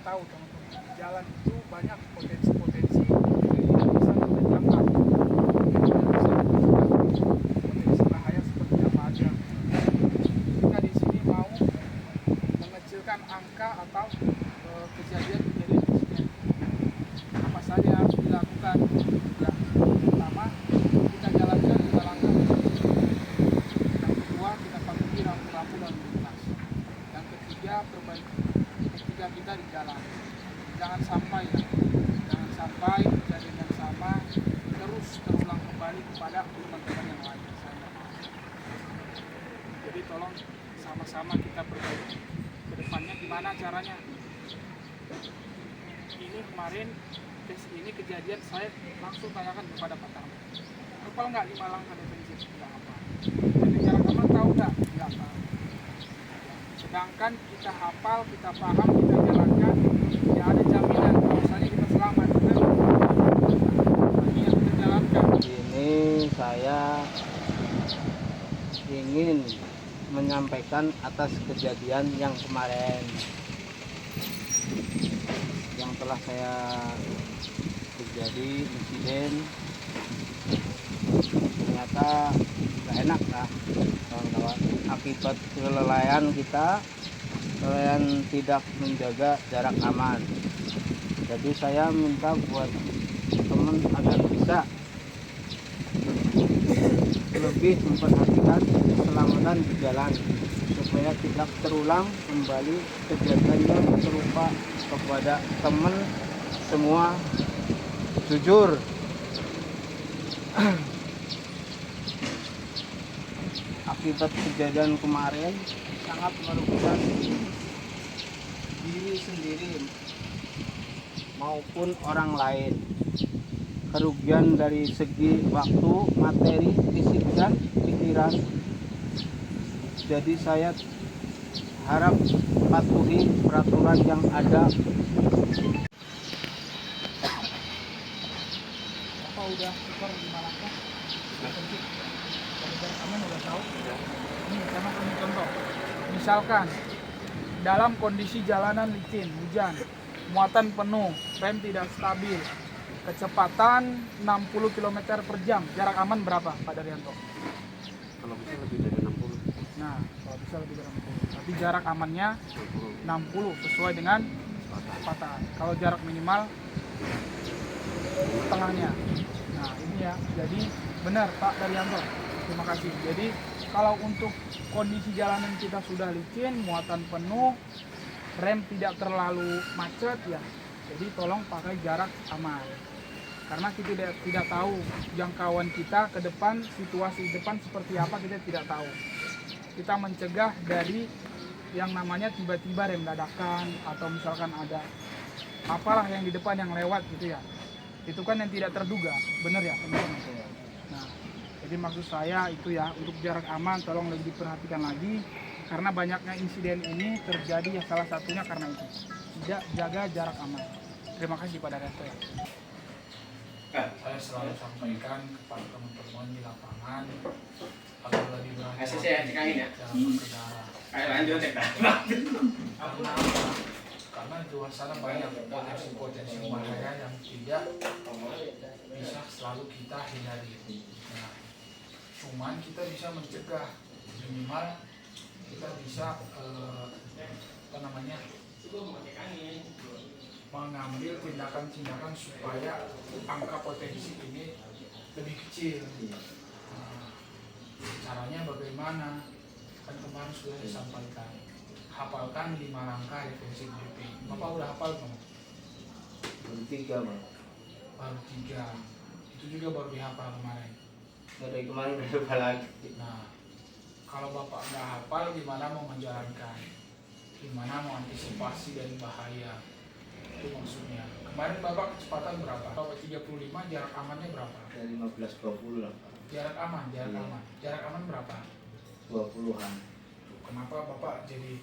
tahu teman-teman, di jalan itu banyak potensi-potensi yang tidak bisa kita jangka. Potensi bahaya seperti apa aja. Kita di sini mau mengecilkan angka atau kejadian-kejadian insiden. Apa saja yang harus dilakukan? Ya, pertama kita jalankan 5 langkah. Yang kedua kita patuhi rambu-rambu lalu lintas. Yang ketiga perbaiki etika kita di jalan. Jangan sampai kejadian yang sama terus terulang kembali kepada teman-teman yang lain. Jadi tolong sama-sama kita perbaiki. Kedepannya gimana caranya? Ini kemarin tes ini kejadian saya langsung tanyakan kepada Pak Tarno. Hafal nggak 5 langkah defensif? Nggak hafal. Jadi jarak aman tahu nggak? Nggak tahu. Sedangkan kita hafal, kita paham, kita jalankan, ya ada jaminan kalau misalnya kita selamat. Ini yang kita jalankan. Ini saya ingin menyampaikan atas kejadian yang kemarin yang telah saya terjadi insiden. Ternyata nggak enak lah kawan-kawan, akibat kelalaian kita, kelalaian tidak menjaga jarak aman. Jadi saya minta buat teman agar bisa lebih memperhatikan keselamatan di jalan supaya tidak terulang kembali kejadian yang serupa kepada teman semua. Jujur, akibat kejadian kemarin sangat merugikan diri sendiri maupun orang lain. Kerugian dari segi waktu, materi, fisik, dan pikiran. Jadi saya harap patuhi peraturan yang ada. Apa udah super 5 langkah? Defensif. Kalau jarak aman udah tahu. Ini sama kami contoh. Misalkan dalam kondisi jalanan licin, hujan, muatan penuh, rem tidak stabil, kecepatan 60 km per jam, jarak aman berapa Pak Daryanto? Kalau bisa lebih dari 60. Nah, kalau bisa lebih dari 60. Tapi jarak amannya 60 sesuai dengan kecepatan. Kalau jarak minimal setengahnya. Nah, ini ya. Jadi benar Pak Daryanto. Terima kasih. Jadi kalau untuk kondisi jalanan kita sudah licin, muatan penuh, rem tidak terlalu macet ya. Jadi tolong pakai jarak aman. Karena kita tidak tahu jangkauan kita ke depan, situasi depan seperti apa kita tidak tahu. Kita mencegah dari yang namanya tiba-tiba rem dadakan atau misalkan ada apalah yang di depan yang lewat gitu ya. Itu kan yang tidak terduga, benar ya teman-teman. Nah, jadi maksud saya itu ya, untuk jarak aman tolong lebih diperhatikan lagi karena banyaknya insiden ini terjadi ya salah satunya karena itu tidak jaga jarak aman. Terima kasih pada Resto ya. Saya selalu sampaikan kepada teman-teman di lapangan agar lebih berhati-hati dalam berkendara. Karena di luar sana banyak potensi-potensi bahaya yang tidak bisa selalu kita hindari. Nah, cuman kita bisa mencegah, minimal kita bisa mengambil tindakan-tindakan supaya angka potensi ini lebih kecil. Nah, caranya bagaimana? Kan kemarin sudah disampaikan, hafalkan 5 langkah defensif BP. Bapak udah hafal belum? Baru 3 Bang. Baru 3. Itu juga baru dihafal kemarin. Dari kemarin udah lupa lagi. Nah, kalau Bapak nggak hafal gimana mau menjalankan? Gimana mau antisipasi dari bahaya? Itu maksudnya. Kemarin Bapak kecepatan berapa? Bapak 35, jarak amannya berapa? Dari 15-20 lah Pak. Jarak aman, jarak Iya. aman. Jarak aman berapa? 20-an. Kenapa Bapak jadi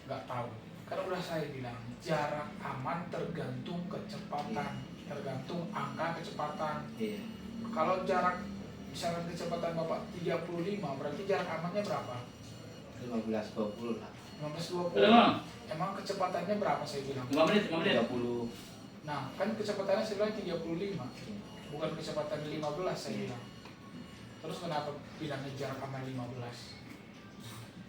nggak tahu? Karena udah saya bilang, jarak aman tergantung kecepatan, tergantung angka kecepatan. Iya. Kalau jarak, misalkan kecepatan Bapak 35, berarti jarak amannya berapa? 15-20 lah. 15-20. Udah bang, Emang kecepatannya berapa saya bilang? 5 menit, 5 menit. 30. Nah, kan kecepatannya saya bilang 35. Bukan kecepatan 15 saya bilang. Terus kenapa bilangnya jarak aman 15?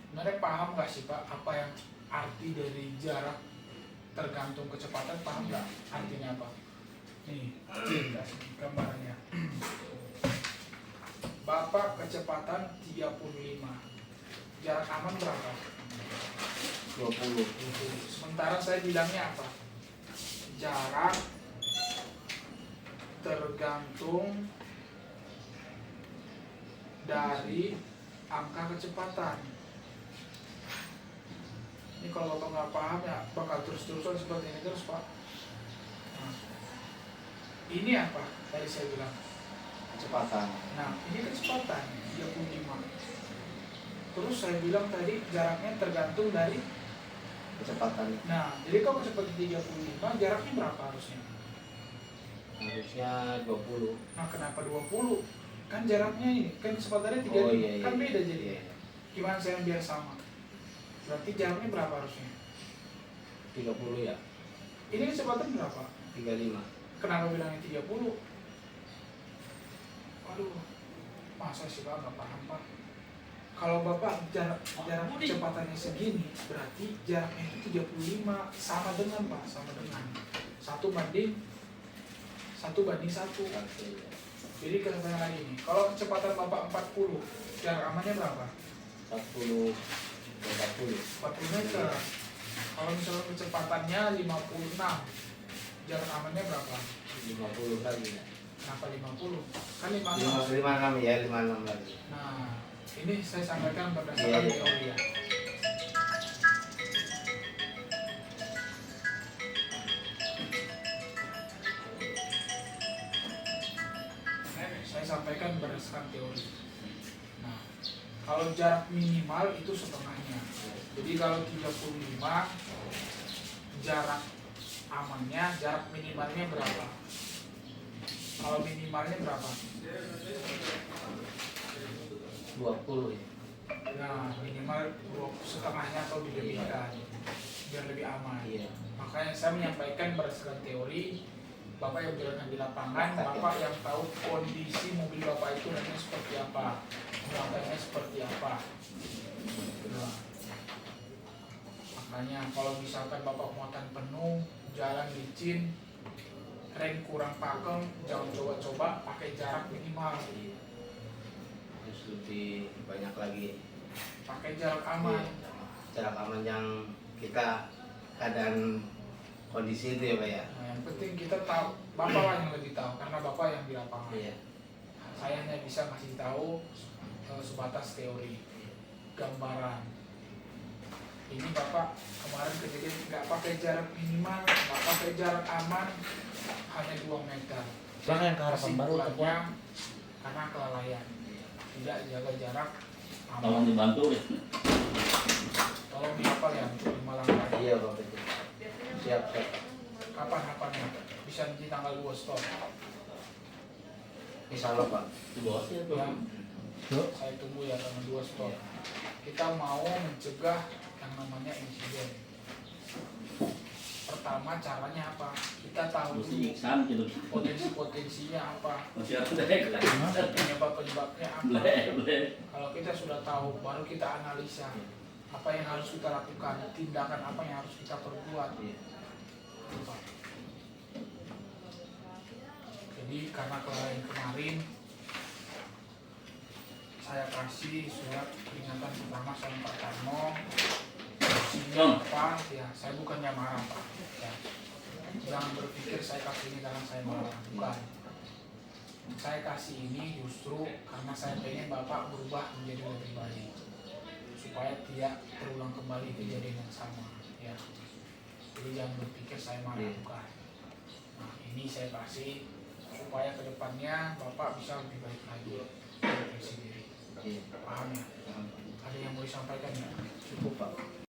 Sebenarnya paham nggak sih Pak apa yang arti dari jarak tergantung kecepatan, paham nggak artinya apa? Nih, kasih gambarnya. Bapak kecepatan 35. Jarak aman berapa? 20. Sementara saya bilangnya apa? Jarak tergantung dari angka kecepatan. Ini kalau Bapak nggak paham ya bakal terus-terusan seperti ini terus Pak. Nah, ini apa? Tadi saya bilang. Kecepatan. Nah, ini kecepatan 35. Terus saya bilang tadi jaraknya tergantung dari. Kecepatan Nah, jadi kalau kecepatan 35 jaraknya berapa harusnya? harusnya 20. Nah, kenapa 20? Kan jaraknya ini, kan kecepatannya 35. Oh iya, iya. Kan beda jadi. Iya. Gimana saya biar sama? Berarti jaraknya berapa harusnya? 30 ya. Ini kecepatan berapa? 35. Kenapa bilangnya 30? Waduh, masa sih Pak nggak paham Pak? Kalau Bapak jarak kecepatannya segini, berarti jaraknya itu 35 sama dengan Pak, sama dengan 1 banding 1. Jadi kecepatan lagi nih. Kalau kecepatan Bapak 40, jarak amannya berapa? 40 ke 40. 40 meter. Kalau misalnya kecepatannya 56, jarak amannya berapa? 50 lagi ya. Kenapa 50? Kan 56. 56 ya, 56 lagi. Nah, ini saya sampaikan Iya, berdasarkan iya. teori ya. Saya sampaikan berdasarkan teori. Nah, kalau jarak minimal itu setengahnya. Jadi kalau 35 jarak amannya, jarak minimalnya berapa? Kalau minimalnya berapa? 20 ya. Nah, minimal setengahnya atau dilebihkan biar lebih aman. Iya. Makanya saya menyampaikan berdasarkan teori. Bapak yang berada di lapangan, Bapak yang tahu kondisi mobil Bapak itu nantinya seperti apa, muatannya seperti apa. Nah, makanya kalau misalkan Bapak muatan penuh, jalan licin, rem kurang pakem, jangan coba-coba pakai jarak minimal, Iya. Terus lebih banyak lagi. pakai jarak aman. Iya. Jarak aman yang kita keadaan kondisi itu ya Pak ya. Nah, yang penting kita tahu, Bapak lah yang lebih tahu karena Bapak yang di lapangan. Iya. Saya hanya bisa ngasih tahu sebatas teori, gambaran. Ini Bapak kemarin kejadian nggak pakai jarak minimal, nggak pakai jarak aman, hanya 2 meter. Bang, yang ke harapan baru Kesimpulannya, karena kelalaian, tidak jaga jarak Tolong aman. dibantu ya. Tolong dihafal ya untuk 5 langkah. Iya Bapak itu. Siap, siap. Kapan hafalnya? Bisa di tanggal 2 stop. Insya Allah Pak. Di bawah sih itu. Ya, saya tunggu ya tanggal 2 stop. Kita mau mencegah yang namanya insiden. Pertama caranya apa? Kita tahu Mesti dulu iksan gitu. potensi-potensinya apa, Masih harus dek. penyebab-penyebabnya apa. Boleh. Kalau kita sudah tahu, baru kita analisa apa yang harus kita lakukan, tindakan apa yang harus kita perbuat. Iya. Gitu, Pak. Jadi karena kemarin saya kasih surat peringatan pertama sama Pak Tarno. Isinya apa? Ya, saya bukannya marah Pak. Ya. Jangan berpikir saya kasih ini karena saya marah, bukan. Saya kasih ini justru karena saya pengen Bapak berubah menjadi lebih baik supaya tidak terulang kembali kejadian yang sama. Ya. Jadi jangan berpikir saya marah, bukan. Nah, ini saya kasih supaya kedepannya Bapak bisa lebih baik lagi refleksi diri. Iya. Paham ya? Paham. Ada yang mau disampaikan ya? Cukup Pak.